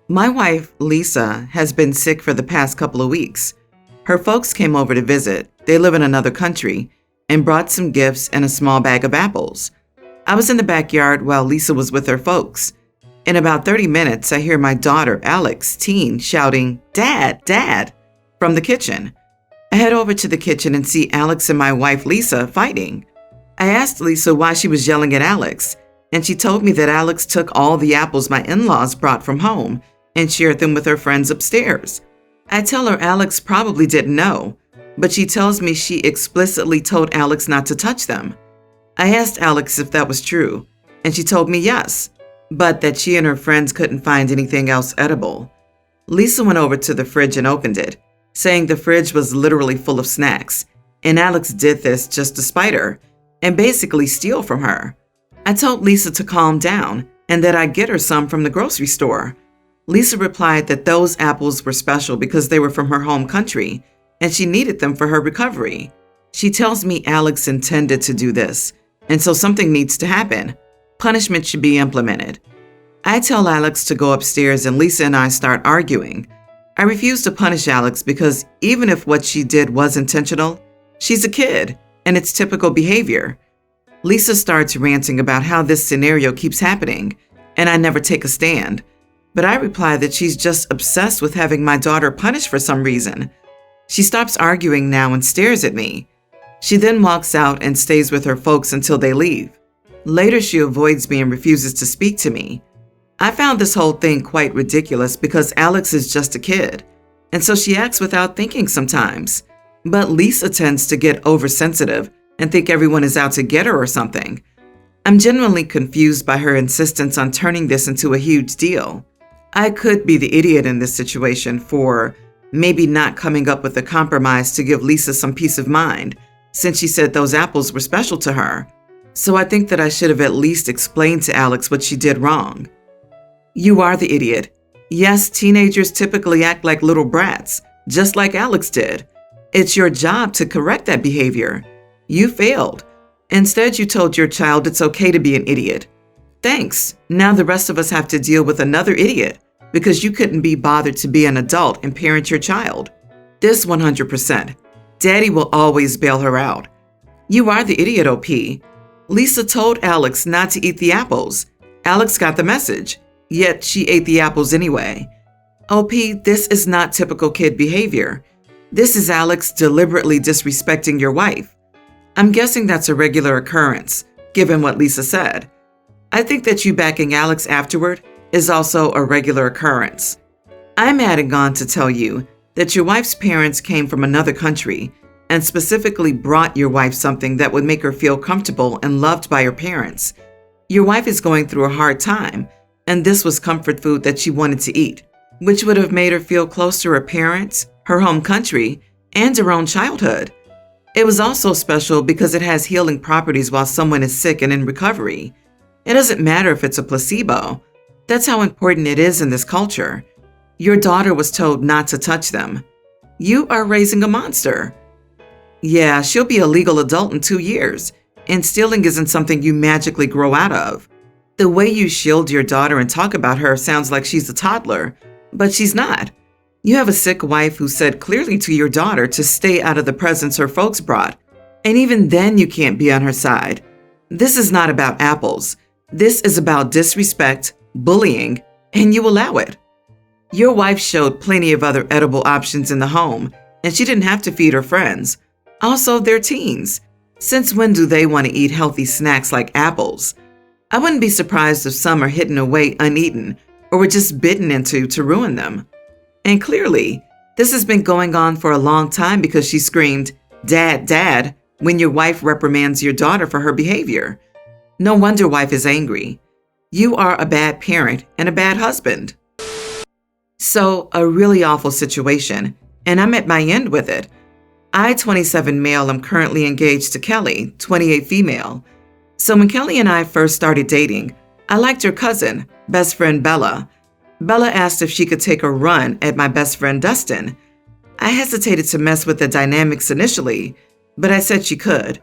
My wife, Lisa, has been sick for the past couple of weeks. Her folks came over to visit. They live in another country and brought some gifts and a small bag of apples. I was in the backyard while Lisa was with her folks. In about 30 minutes, I hear my daughter, Alex, teen, shouting, "Dad, Dad," from the kitchen. I head over to the kitchen and see Alex and my wife, Lisa, fighting. I asked Lisa why she was yelling at Alex, and she told me that Alex took all the apples my in-laws brought from home and shared them with her friends upstairs. I tell her Alex probably didn't know, but she tells me she explicitly told Alex not to touch them. I asked Alex if that was true, and she told me yes, but that she and her friends couldn't find anything else edible. Lisa went over to the fridge and opened it, saying the fridge was literally full of snacks, and Alex did this just to spite her and basically steal from her. I told Lisa to calm down and that I'd get her some from the grocery store. Lisa replied that those apples were special because they were from her home country and she needed them for her recovery. She tells me Alex intended to do this, and so something needs to happen. Punishment should be implemented. I tell Alex to go upstairs and Lisa and I start arguing. I refuse to punish Alex because even if what she did was intentional, she's a kid and it's typical behavior. Lisa starts ranting about how this scenario keeps happening and I never take a stand. But I reply that she's just obsessed with having my daughter punished for some reason. She stops arguing now and stares at me. She then walks out and stays with her folks until they leave. Later, she avoids me and refuses to speak to me. I found this whole thing quite ridiculous because Alex is just a kid, and so she acts without thinking sometimes. But Lisa tends to get oversensitive and think everyone is out to get her or something. I'm genuinely confused by her insistence on turning this into a huge deal. I could be the idiot in this situation for maybe not coming up with a compromise to give Lisa some peace of mind, since she said those apples were special to her. So I think that I should have at least explained to Alex what she did wrong. You are the idiot. Yes, teenagers typically act like little brats, just like Alex did. It's your job to correct that behavior. You failed. Instead, you told your child it's okay to be an idiot. Thanks. Now the rest of us have to deal with another idiot because you couldn't be bothered to be an adult and parent your child. This 100%. Daddy will always bail her out. You are the idiot, OP. Lisa told Alex not to eat the apples. Alex got the message, yet she ate the apples anyway. OP, this is not typical kid behavior. This is Alex deliberately disrespecting your wife. I'm guessing that's a regular occurrence, given what Lisa said. I think that you backing Alex afterward is also a regular occurrence. I'm adding on to tell you that your wife's parents came from another country and specifically brought your wife something that would make her feel comfortable and loved by her parents. Your wife is going through a hard time, and this was comfort food that she wanted to eat, which would have made her feel close to her parents, her home country, and her own childhood. It was also special because it has healing properties while someone is sick and in recovery. It doesn't matter if it's a placebo. That's how important it is in this culture. Your daughter was told not to touch them. You are raising a monster. Yeah, she'll be a legal adult in 2 years, and stealing isn't something you magically grow out of. The way you shield your daughter and talk about her sounds like she's a toddler, but she's not. You have a sick wife who said clearly to your daughter to stay out of the presents her folks brought, and even then you can't be on her side. This is not about apples. This is about disrespect, bullying, and you allow it. Your wife showed plenty of other edible options in the home, and she didn't have to feed her friends. Also, they're teens. Since when do they want to eat healthy snacks like apples? I wouldn't be surprised if some are hidden away uneaten or were just bitten into to ruin them. And clearly, this has been going on for a long time because she screamed, "Dad, Dad," when your wife reprimands your daughter for her behavior. No wonder wife is angry. You are a bad parent and a bad husband. So, a really awful situation, and I'm at my end with it. I, 27 male, am currently engaged to Kelly, 28 female. So when Kelly and I first started dating, I liked her cousin, best friend Bella. Bella asked if she could take a run at my best friend Dustin. I hesitated to mess with the dynamics initially, but I said she could.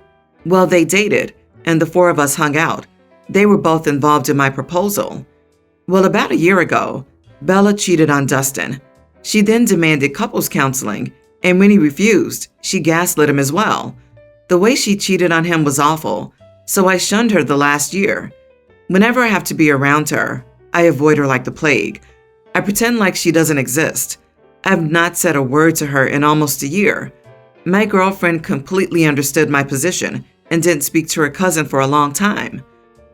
Well, they dated, and the four of us hung out. They were both involved in my proposal. Well, about a year ago, Bella cheated on Dustin. She then demanded couples counseling, and when he refused, she gaslit him as well. The way she cheated on him was awful, so I shunned her the last year. Whenever I have to be around her, I avoid her like the plague. I pretend like she doesn't exist. I've not said a word to her in almost a year. My girlfriend completely understood my position and didn't speak to her cousin for a long time.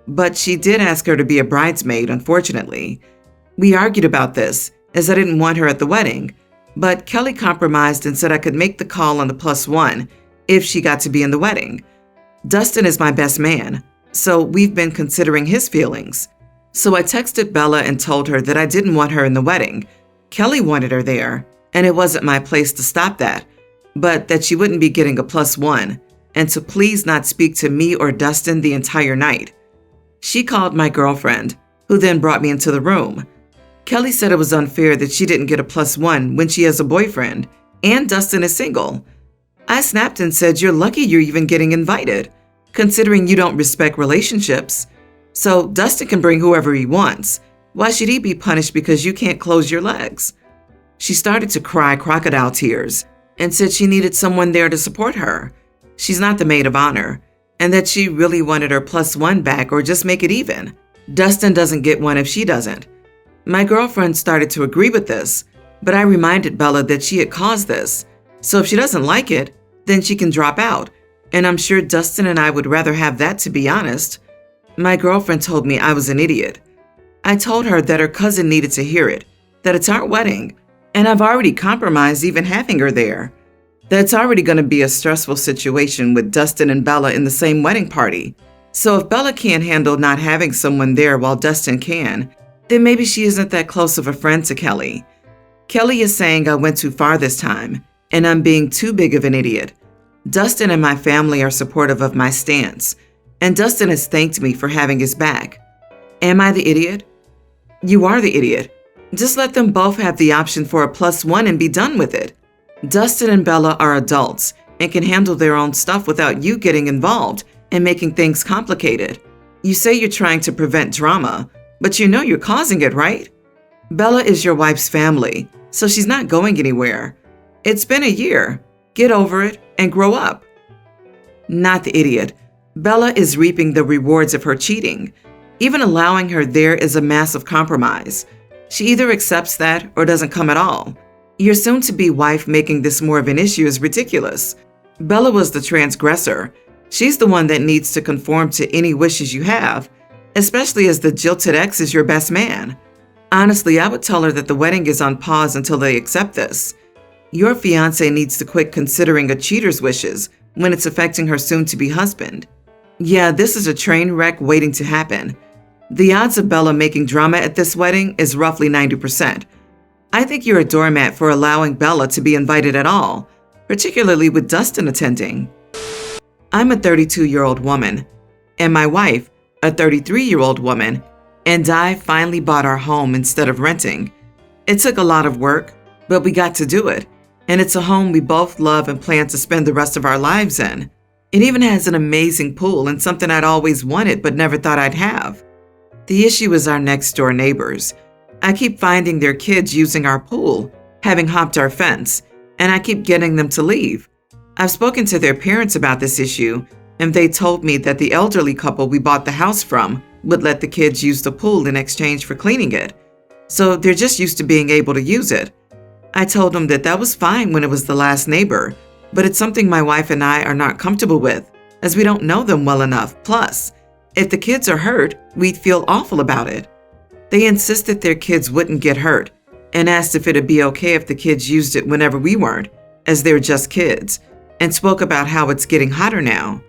But she did ask her to be a bridesmaid, unfortunately. We argued about this, as I didn't want her at the wedding, but Kelly compromised and said I could make the call on the +1 if she got to be in the wedding. Dustin is my best man, so we've been considering his feelings. So I texted Bella and told her that I didn't want her in the wedding. Kelly wanted her there, and it wasn't my place to stop that, but that she wouldn't be getting a +1, and to please not speak to me or Dustin the entire night. She called my girlfriend, who then brought me into the room. Kelly said it was unfair that she didn't get a +1 when she has a boyfriend, and Dustin is single. I snapped and said, "You're lucky you're even getting invited, considering you don't respect relationships. So Dustin can bring whoever he wants. Why should he be punished because you can't close your legs?" She started to cry crocodile tears and said she needed someone there to support her. She's not the maid of honor, and that she really wanted her +1 back or just make it even. Dustin doesn't get one if she doesn't. My girlfriend started to agree with this, but I reminded Bella that she had caused this. So if she doesn't like it, then she can drop out, and I'm sure Dustin and I would rather have that, to be honest. My girlfriend told me I was an idiot. I told her that her cousin needed to hear it, that it's our wedding, and I've already compromised even having her there. That it's already going to be a stressful situation with Dustin and Bella in the same wedding party. So if Bella can't handle not having someone there while Dustin can, then maybe she isn't that close of a friend to Kelly. Kelly is saying I went too far this time, and I'm being too big of an idiot. Dustin and my family are supportive of my stance, and Dustin has thanked me for having his back. Am I the idiot? You are the idiot. Just let them both have the option for a +1 and be done with it. Dustin and Bella are adults and can handle their own stuff without you getting involved and making things complicated. You say you're trying to prevent drama, but you know you're causing it, right? Bella is your wife's family, so she's not going anywhere. It's been a year. Get over it and grow up. Not the idiot. Bella is reaping the rewards of her cheating. Even allowing her there is a massive compromise. She either accepts that or doesn't come at all. Your soon-to-be wife making this more of an issue is ridiculous. Bella was the transgressor. She's the one that needs to conform to any wishes you have, especially as the jilted ex is your best man. Honestly, I would tell her that the wedding is on pause until they accept this. Your fiancé needs to quit considering a cheater's wishes when it's affecting her soon-to-be husband. Yeah, this is a train wreck waiting to happen. The odds of Bella making drama at this wedding is roughly 90%. I think you're a doormat for allowing Bella to be invited at all, particularly with Dustin attending. I'm a 32-year-old woman, and my wife, a 33-year-old woman, and I finally bought our home instead of renting. It took a lot of work, but we got to do it, and it's a home we both love and plan to spend the rest of our lives in. It even has an amazing pool and something I'd always wanted but never thought I'd have. The issue is our next-door neighbors. I keep finding their kids using our pool, having hopped our fence, and I keep getting them to leave. I've spoken to their parents about this issue, and they told me that the elderly couple we bought the house from would let the kids use the pool in exchange for cleaning it. So they're just used to being able to use it. I told them that that was fine when it was the last neighbor, but it's something my wife and I are not comfortable with, as we don't know them well enough. Plus, if the kids are hurt, we'd feel awful about it. They insisted their kids wouldn't get hurt and asked if it'd be okay if the kids used it whenever we weren't, as they're just kids, and spoke about how it's getting hotter now.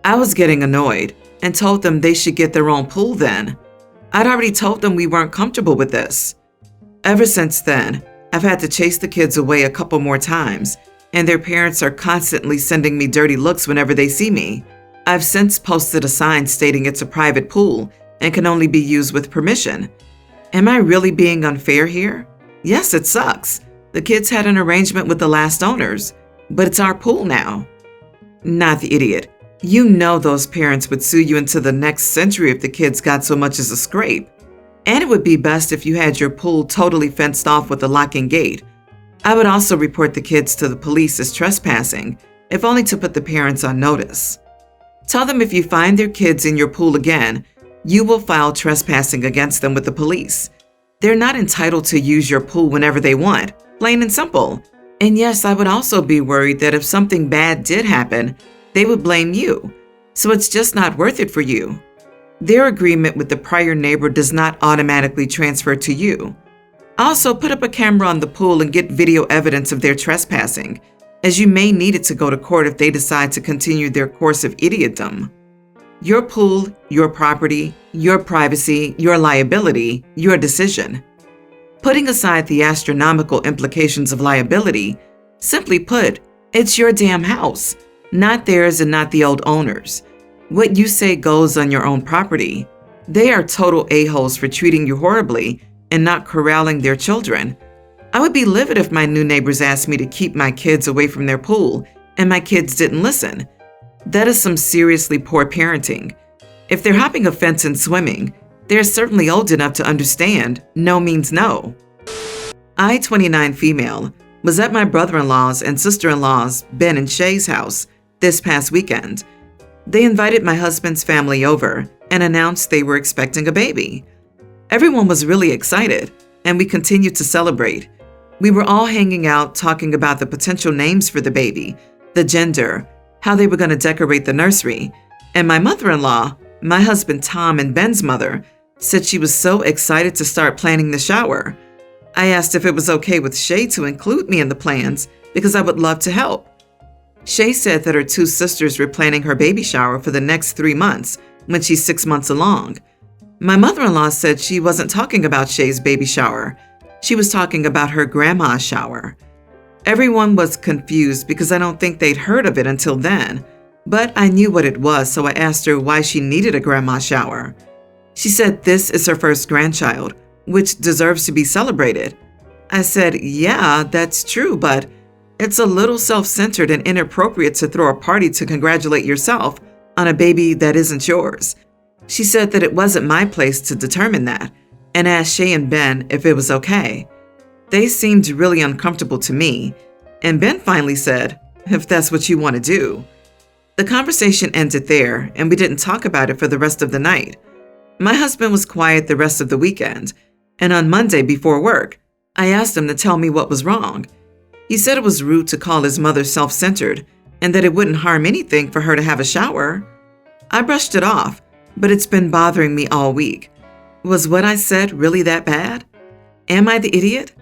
I was getting annoyed and told them they should get their own pool then. I'd already told them we weren't comfortable with this. Ever since then, I've had to chase the kids away a couple more times, and their parents are constantly sending me dirty looks whenever they see me. I've since posted a sign stating it's a private pool and can only be used with permission. Am I really being unfair here? Yes, it sucks. The kids had an arrangement with the last owners, but it's our pool now. Not the idiot. You know those parents would sue you into the next century if the kids got so much as a scrape. And it would be best if you had your pool totally fenced off with a locking gate. I would also report the kids to the police as trespassing, if only to put the parents on notice. Tell them if you find their kids in your pool again, you will file trespassing against them with the police. They're not entitled to use your pool whenever they want, plain and simple. And yes, I would also be worried that if something bad did happen, they would blame you. So it's just not worth it for you. Their agreement with the prior neighbor does not automatically transfer to you. Also, put up a camera on the pool and get video evidence of their trespassing, as you may need it to go to court if they decide to continue their course of idiotom. Your pool, your property, your privacy, your liability, your decision. Putting aside the astronomical implications of liability, simply put, it's your damn house, not theirs and not the old owners. What you say goes on your own property. They are total a-holes for treating you horribly and not corralling their children. I would be livid if my new neighbors asked me to keep my kids away from their pool and my kids didn't listen. That is some seriously poor parenting. If they're hopping a fence and swimming, they're certainly old enough to understand no means no. I, 29 female, was at my brother-in-law's and sister-in-law's, Ben and Shay's house this past weekend. They invited my husband's family over and announced they were expecting a baby. Everyone was really excited, and we continued to celebrate. We were all hanging out talking about the potential names for the baby, the gender, how they were going to decorate the nursery, and my mother-in-law, my husband Tom and Ben's mother, said she was so excited to start planning the shower. I asked if it was okay with Shay to include me in the plans because I would love to help. Shay said that her two sisters were planning her baby shower for the next 3 months when she's 6 months along. My mother-in-law said she wasn't talking about Shay's baby shower. She was talking about her grandma's shower. Everyone was confused because I don't think they'd heard of it until then, but I knew what it was, so I asked her why she needed a grandma shower. She said this is her first grandchild, which deserves to be celebrated. I said, yeah, that's true, but it's a little self-centered and inappropriate to throw a party to congratulate yourself on a baby that isn't yours. She said that it wasn't my place to determine that, and asked Shay and Ben if it was okay. They seemed really uncomfortable to me, and Ben finally said, if that's what you want to do. The conversation ended there, and we didn't talk about it for the rest of the night. My husband was quiet the rest of the weekend, and on Monday before work, I asked him to tell me what was wrong. He said it was rude to call his mother self-centered and that it wouldn't harm anything for her to have a shower. I brushed it off, but it's been bothering me all week. Was what I said really that bad? Am I the idiot?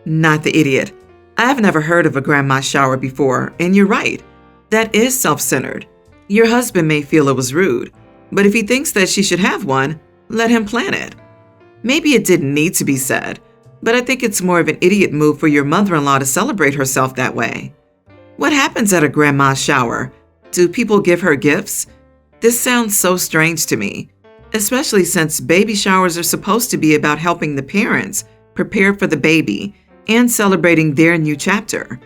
Not the idiot. I've never heard of a grandma shower before, and you're right. That is self-centered. Your husband may feel it was rude, but if he thinks that she should have one, let him plan it. Maybe it didn't need to be said, but I think it's more of an idiot move for your mother-in-law to celebrate herself that way. What happens at a grandma's shower? Do people give her gifts? This sounds so strange to me, especially since baby showers are supposed to be about helping the parents prepare for the baby and celebrating their new chapter.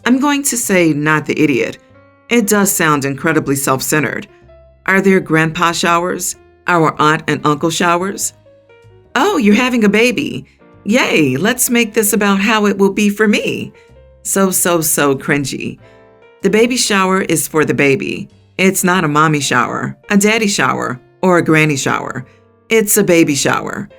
I'm going to say not the idiot. It does sound incredibly self-centered. Are there grandpa showers? Our aunt and uncle showers? Oh, you're having a baby. Yay, let's make this about how it will be for me. So cringy. The baby shower is for the baby. It's not a mommy shower, a daddy shower, or a granny shower. It's a baby shower.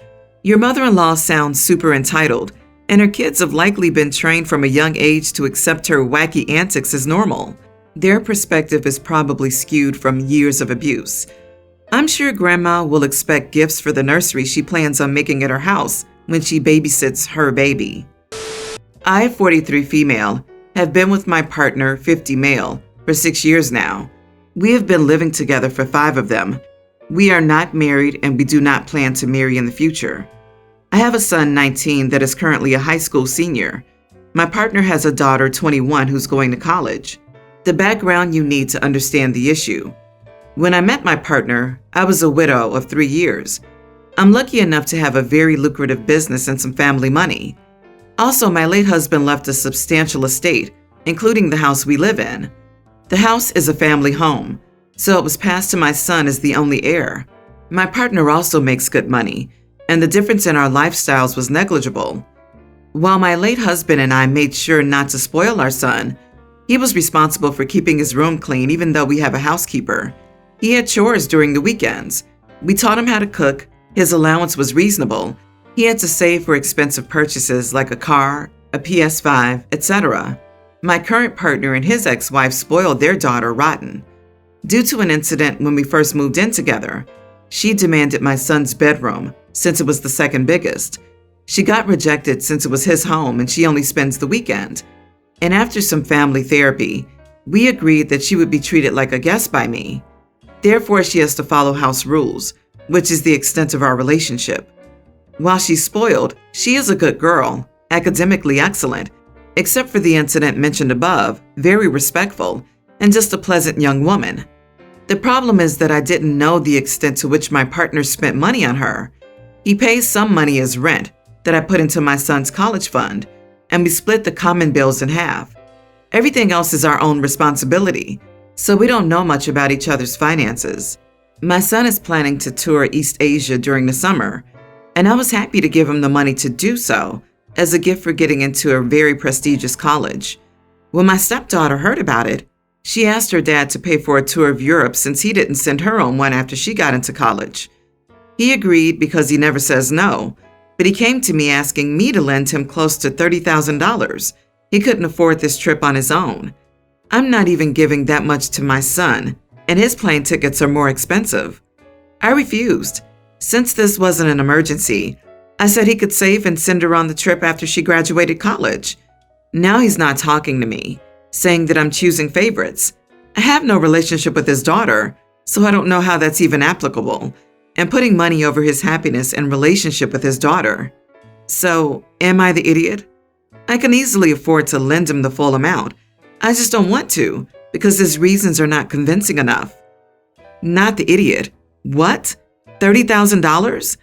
Your mother-in-law sounds super entitled, and her kids have likely been trained from a young age to accept her wacky antics as normal. Their perspective is probably skewed from years of abuse. I'm sure Grandma will expect gifts for the nursery she plans on making at her house when she babysits her baby. I, 43 female, have been with my partner, 50 male, for 6 years now. We have been living together for 5 of them. We are not married and we do not plan to marry in the future. I have a son, 19, that is currently a high school senior. My partner has a daughter, 21, who's going to college. The background you need to understand the issue. When I met my partner, I was a widow of 3 years. I'm lucky enough to have a very lucrative business and some family money. Also, my late husband left a substantial estate, including the house we live in. The house is a family home, so it was passed to my son as the only heir. My partner also makes good money, and the difference in our lifestyles was negligible. While my late husband and I made sure not to spoil our son, he was responsible for keeping his room clean even though we have a housekeeper. He had chores during the weekends. We taught him how to cook. His allowance was reasonable. He had to save for expensive purchases like a car, a PS5, etc. My current partner and his ex-wife spoiled their daughter rotten. Due to an incident when we first moved in together, she demanded my son's bedroom since it was the second biggest. She got rejected since it was his home and she only spends the weekend. And after some family therapy, we agreed that she would be treated like a guest by me. Therefore, she has to follow house rules, which is the extent of our relationship. While she's spoiled, she is a good girl, academically excellent, except for the incident mentioned above, very respectful, and just a pleasant young woman. The problem is that I didn't know the extent to which my partner spent money on her. He pays some money as rent that I put into my son's college fund, and we split the common bills in half. Everything else is our own responsibility, so we don't know much about each other's finances. My son is planning to tour East Asia during the summer, and I was happy to give him the money to do so as a gift for getting into a very prestigious college. When my stepdaughter heard about it, she asked her dad to pay for a tour of Europe since he didn't send her on one after she got into college. He agreed because he never says no, but he came to me asking me to lend him close to $30,000. He couldn't afford this trip on his own. I'm not even giving that much to my son, and his plane tickets are more expensive. I refused. Since this wasn't an emergency, I said he could save and send her on the trip after she graduated college. Now he's not talking to me, saying that I'm choosing favorites. I have no relationship with his daughter, so I don't know how that's even applicable, and putting money over his happiness and relationship with his daughter. So, am I the idiot? I can easily afford to lend him the full amount. I just don't want to, because his reasons are not convincing enough. Not the idiot. What? $30,000?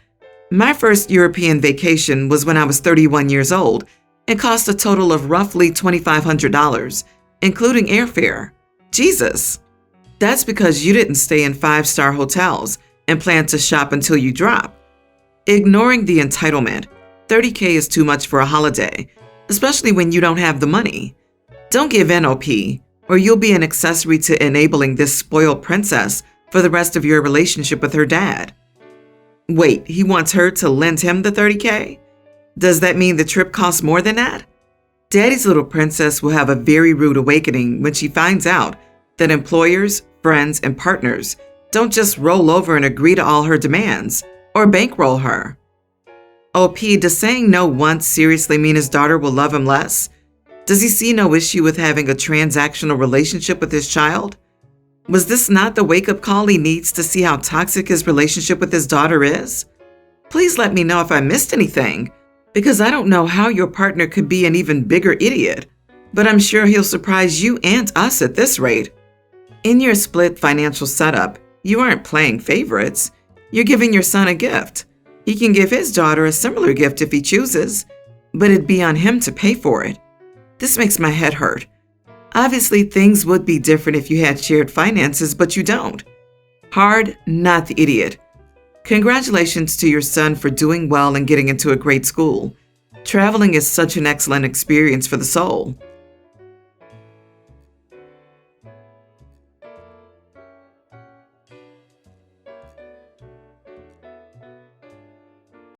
My first European vacation was when I was 31 years old and cost a total of roughly $2,500, including airfare. Jesus! That's because you didn't stay in 5-star hotels and plan to shop until you drop. Ignoring the entitlement, $30K is too much for a holiday, especially when you don't have the money. Don't give in, OP, or you'll be an accessory to enabling this spoiled princess for the rest of your relationship with her dad. Wait, he wants her to lend him the $30K? Does that mean the trip costs more than that? Daddy's little princess will have a very rude awakening when she finds out that employers, friends, and partners don't just roll over and agree to all her demands or bankroll her. OP, does saying no once seriously mean his daughter will love him less? Does he see no issue with having a transactional relationship with his child? Was this not the wake-up call he needs to see how toxic his relationship with his daughter is? Please let me know if I missed anything, because I don't know how your partner could be an even bigger idiot, but I'm sure he'll surprise you and us at this rate. In your split financial setup, you aren't playing favorites. You're giving your son a gift. He can give his daughter a similar gift if he chooses, but it'd be on him to pay for it. This makes my head hurt. Obviously, things would be different if you had shared finances, but you don't. Hard, not the idiot. Congratulations to your son for doing well and getting into a great school. Traveling is such an excellent experience for the soul.